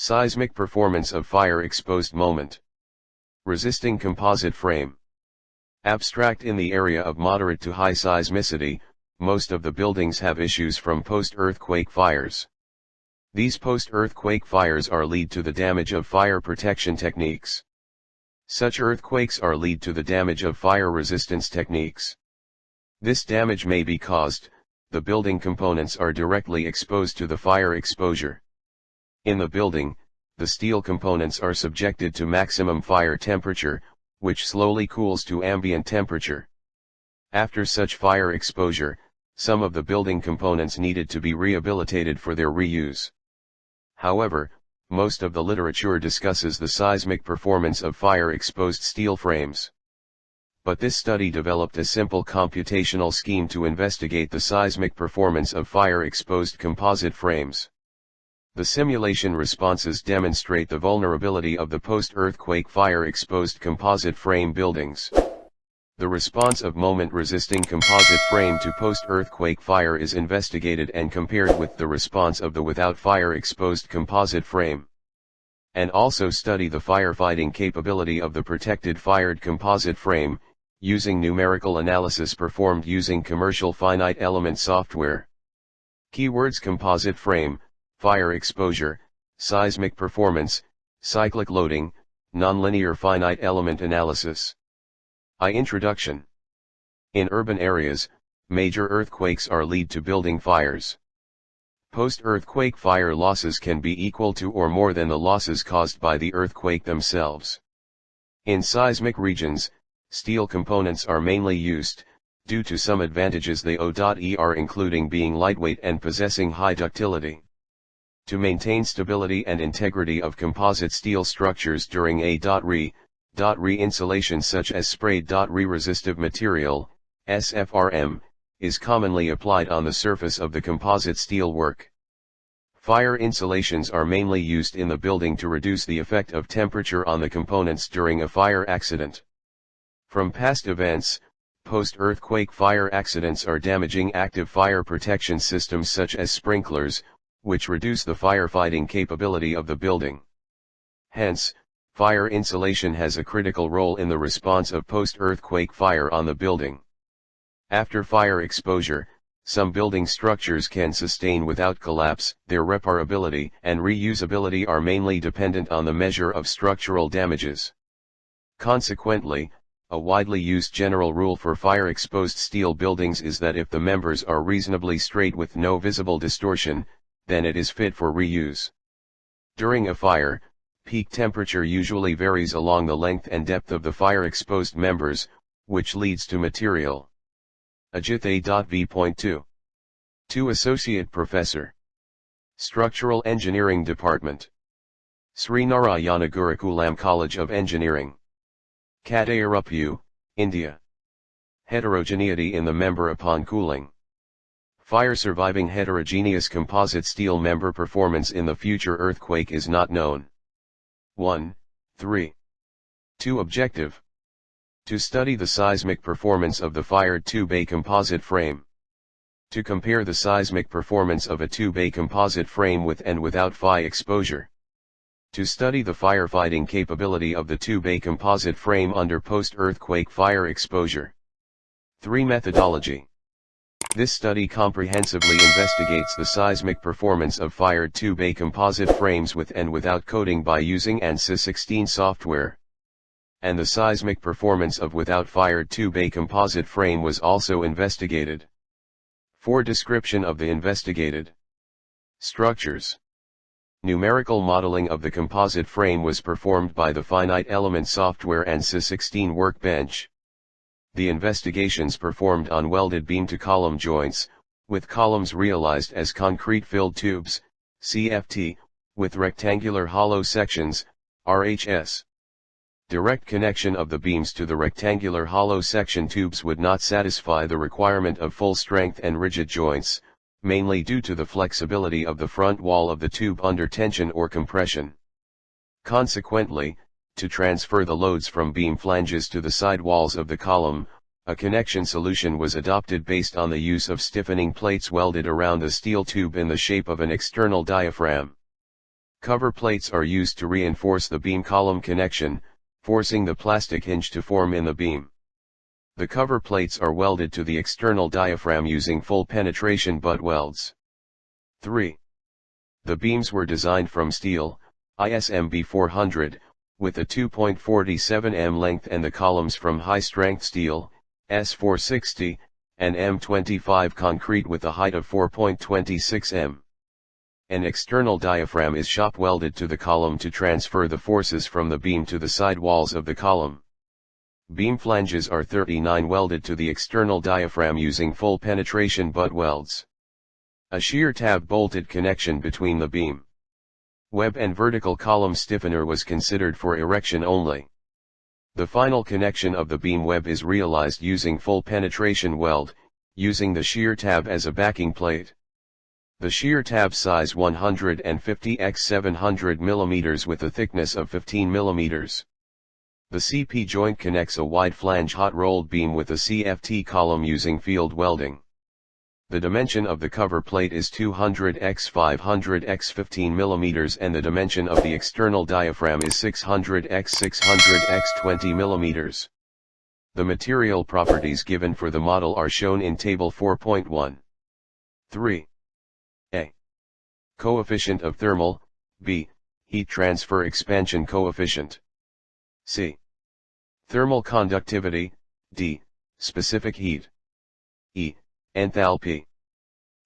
Seismic performance of fire-exposed moment. Resisting composite frame. Abstract. In the area of moderate to high seismicity, most of the buildings have issues from post-earthquake fires. These post-earthquake fires are lead to the damage of fire protection techniques. Such earthquakes are lead to the damage of fire resistance techniques. This damage may be caused, the building components are directly exposed to the fire exposure. In the building, the steel components are subjected to maximum fire temperature, which slowly cools to ambient temperature. After such fire exposure, some of the building components needed to be rehabilitated for their reuse. However, most of the literature discusses the seismic performance of fire-exposed steel frames. But this study developed a simple computational scheme to investigate the seismic performance of fire-exposed composite frames. The simulation responses demonstrate the vulnerability of the post-earthquake fire-exposed composite frame buildings. The response of moment-resisting composite frame to post-earthquake fire is investigated and compared with the response of the without fire-exposed composite frame. And also study the firefighting capability of the protected fired composite frame, using numerical analysis performed using commercial finite element software. Keywords: composite frame, fire exposure, seismic performance, cyclic loading, nonlinear finite element analysis. Introduction. In urban areas, major earthquakes are lead to building fires. Post-earthquake fire losses can be equal to or more than the losses caused by the earthquake themselves. In seismic regions, steel components are mainly used, due to some advantages they owe, including being lightweight and possessing high ductility. To maintain stability and integrity of composite steel structures during re-insulation such as sprayed re-resistive material, SFRM, is commonly applied on the surface of the composite steel work. Fire insulations are mainly used in the building to reduce the effect of temperature on the components during a fire accident. From past events, post-earthquake fire accidents are damaging active fire protection systems such as sprinklers, which reduce the firefighting capability of the building. Hence, fire insulation has a critical role in the response of post-earthquake fire on the building. After fire exposure, some building structures can sustain without collapse. Their reparability and reusability are mainly dependent on the measure of structural damages. Consequently, a widely used general rule for fire-exposed steel buildings is that if the members are reasonably straight with no visible distortion, then it is fit for reuse. During a fire, peak temperature usually varies along the length and depth of the fire-exposed members, which leads to material. Ajith A.V.2. Associate Professor. Structural Engineering Department. Sri Narayana Gurukulam College of Engineering. Katayaruppu, India. Heterogeneity in the member upon cooling. Fire-surviving heterogeneous composite steel member performance in the future earthquake is not known. 1. 3. 2. Objective. To study the seismic performance of the fired 2-bay composite frame. To compare the seismic performance of a 2-bay composite frame with and without fire exposure. To study the firefighting capability of the 2-bay composite frame under post-earthquake fire exposure. 3. Methodology. This study comprehensively investigates the seismic performance of fired 2-bay composite frames with and without coating by using ANSYS 16 software. And the seismic performance of without fired 2-bay composite frame was also investigated. 4. Description of the investigated structures. Numerical modeling of the composite frame was performed by the finite element software ANSYS 16 workbench. The investigations performed on welded beam-to-column joints, with columns realized as concrete-filled tubes, CFT, with rectangular hollow sections, RHS. Direct connection of the beams to the rectangular hollow section tubes would not satisfy the requirement of full strength and rigid joints, mainly due to the flexibility of the front wall of the tube under tension or compression. Consequently, to transfer the loads from beam flanges to the side walls of the column, a connection solution was adopted based on the use of stiffening plates welded around the steel tube in the shape of an external diaphragm. Cover plates are used to reinforce the beam-column connection, forcing the plastic hinge to form in the beam. The cover plates are welded to the external diaphragm using full penetration butt welds. 3. The beams were designed from steel, ISMB 400, with a 2.47 m length, and the columns from high-strength steel, S460, and M25 concrete with a height of 4.26 m. An external diaphragm is shop welded to the column to transfer the forces from the beam to the side walls of the column. Beam flanges are 39 welded to the external diaphragm using full penetration butt welds. A shear tab bolted connection between the beam web and vertical column stiffener was considered for erection only. The final connection of the beam web is realized using full penetration weld, using the shear tab as a backing plate. The shear tab size 150 x 700 mm with a thickness of 15 mm. The CP joint connects a wide flange hot rolled beam with a CFT column using field welding. The dimension of the cover plate is 200 x 500 x 15 mm, and the dimension of the external diaphragm is 600 x 600 x 20 mm. The material properties given for the model are shown in Table 4.1. 3. A. Coefficient of thermal, B. Heat transfer expansion coefficient. C. Thermal conductivity, D. Specific heat. E. Enthalpy.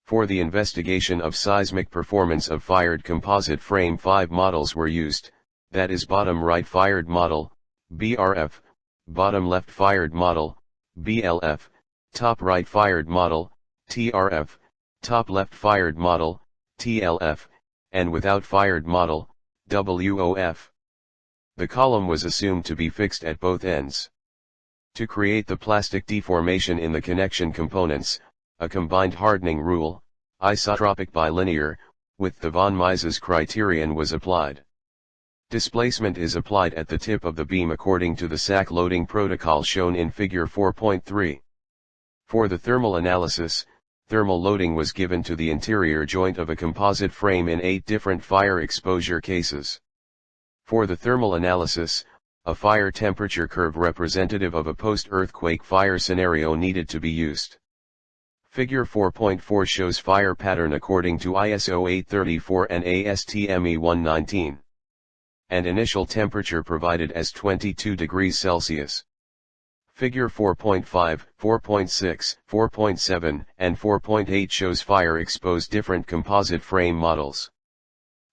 For the investigation of seismic performance of fired composite frame, 5 models were used, that is bottom right fired model, BRF, bottom left fired model, BLF, top right fired model, TRF, top left fired model, TLF, and without fired model, WOF. The column was assumed to be fixed at both ends. To create the plastic deformation in the connection components, a combined hardening rule, isotropic bilinear, with the von Mises criterion was applied. Displacement is applied at the tip of the beam according to the sack loading protocol shown in Figure 4.3. For the thermal analysis, thermal loading was given to the interior joint of a composite frame in 8 different fire exposure cases. For the thermal analysis, a fire temperature curve representative of a post-earthquake fire scenario needed to be used. Figure 4.4 shows fire pattern according to ISO 834 and ASTM E119. And initial temperature provided as 22 degrees Celsius. Figure 4.5, 4.6, 4.7, and 4.8 shows fire exposed different composite frame models.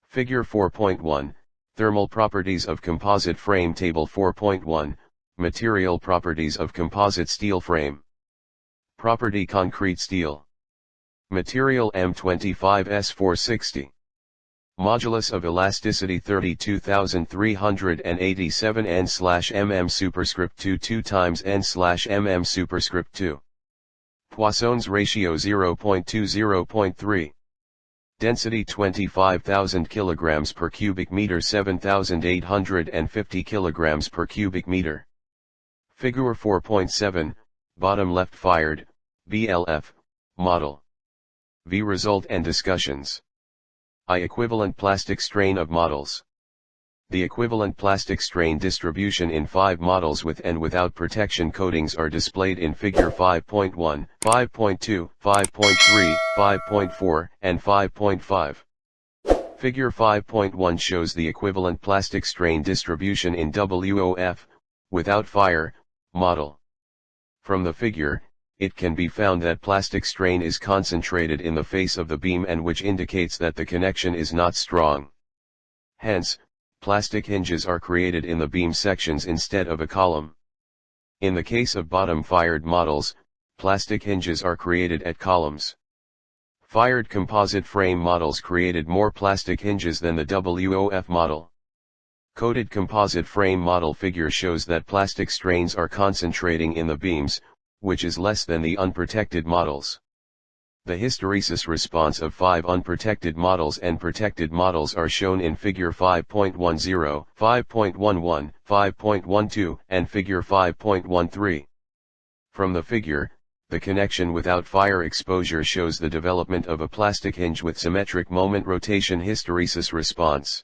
Figure 4.1, Thermal properties of composite frame. Table 4.1, Material properties of composite steel frame. Property: concrete steel. Material: M25S460. Modulus of elasticity 32,387 N/mm superscript 2 times N/mm superscript 2. Poisson's ratio 0.20.3. Density 25,000 kg per cubic meter, 7,850 kg per cubic meter. Figure 4.7, bottom left fired, BLF, model. V. Result and discussions. I. Equivalent plastic strain of models. The equivalent plastic strain distribution in 5 models with and without protection coatings are displayed in Figure 5.1, 5.2, 5.3, 5.4, and 5.5. Figure 5.1 shows the equivalent plastic strain distribution in WOF, without fire, model. From the figure, it can be found that plastic strain is concentrated in the face of the beam, and which indicates that the connection is not strong. Hence, plastic hinges are created in the beam sections instead of a column. In the case of bottom-fired models, plastic hinges are created at columns. Fired composite frame models created more plastic hinges than the WOF model. Coated composite frame model figure shows that plastic strains are concentrating in the beams, which is less than the unprotected models. The hysteresis response of 5 unprotected models and protected models are shown in Figure 5.10, 5.11, 5.12, and Figure 5.13. From the figure, the connection without fire exposure shows the development of a plastic hinge with symmetric moment rotation hysteresis response.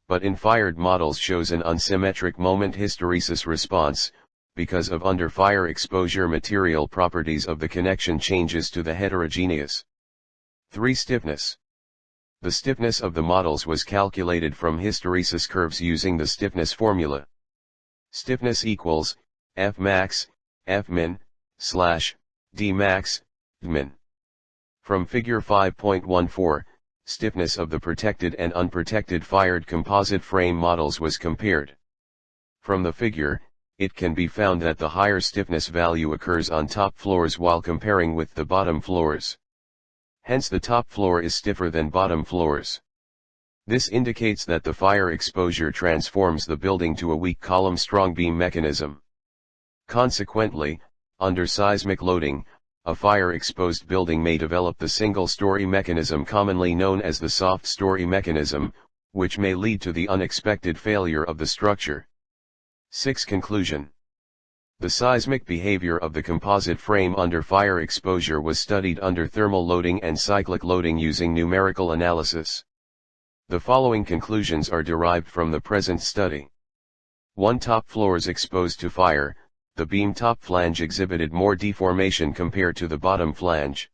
but in fired models shows an unsymmetric moment hysteresis response, because of under fire exposure material properties of the connection changes to the heterogeneous. 3. Stiffness. The stiffness of the models was calculated from hysteresis curves using the stiffness formula. Stiffness equals F max, F min, slash, D max, D min. From figure 5.14, stiffness of the protected and unprotected fired composite frame models was compared. From the figure, it can be found that the higher stiffness value occurs on top floors while comparing with the bottom floors. Hence the top floor is stiffer than bottom floors. This indicates that the fire exposure transforms the building to a weak column strong beam mechanism. Consequently, under seismic loading, a fire-exposed building may develop the single-story mechanism commonly known as the soft story mechanism, which may lead to the unexpected failure of the structure. 6. Conclusion. The seismic behavior of the composite frame under fire exposure was studied under thermal loading and cyclic loading using numerical analysis. The following conclusions are derived from the present study. 1. Top floors exposed to fire, the beam top flange exhibited more deformation compared to the bottom flange.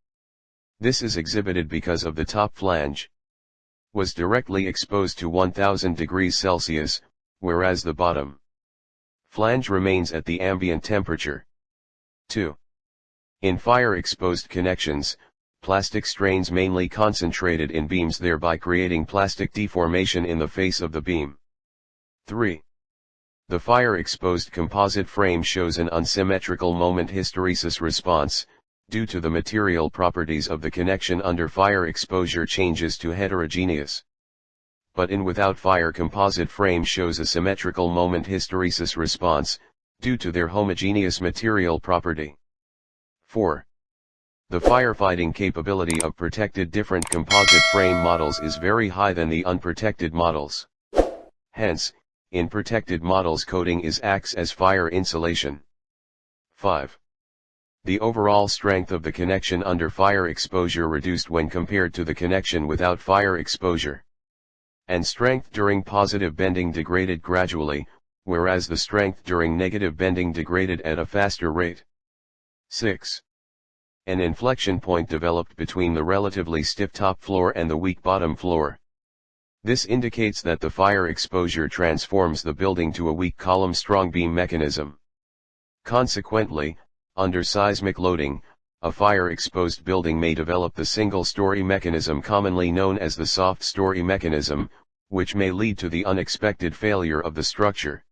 This is exhibited because of the top flange was directly exposed to 1000 degrees Celsius, whereas the bottom flange remains at the ambient temperature. 2. In fire-exposed connections, plastic strains mainly concentrated in beams, thereby creating plastic deformation in the face of the beam. 3. The fire-exposed composite frame shows an unsymmetrical moment hysteresis response, due to the material properties of the connection under fire exposure changes to heterogeneous. But in without fire composite frame shows a symmetrical moment hysteresis response, due to their homogeneous material property. 4. The firefighting capability of protected different composite frame models is very high than the unprotected models. Hence, in protected models coating acts as fire insulation. 5. The overall strength of the connection under fire exposure reduced when compared to the connection without fire exposure. And strength during positive bending degraded gradually, whereas the strength during negative bending degraded at a faster rate. 6. An inflection point developed between the relatively stiff top floor and the weak bottom floor. This indicates that the fire exposure transforms the building to a weak column strong beam mechanism. Consequently, under seismic loading, a fire-exposed building may develop the single-story mechanism commonly known as the soft story mechanism, which may lead to the unexpected failure of the structure.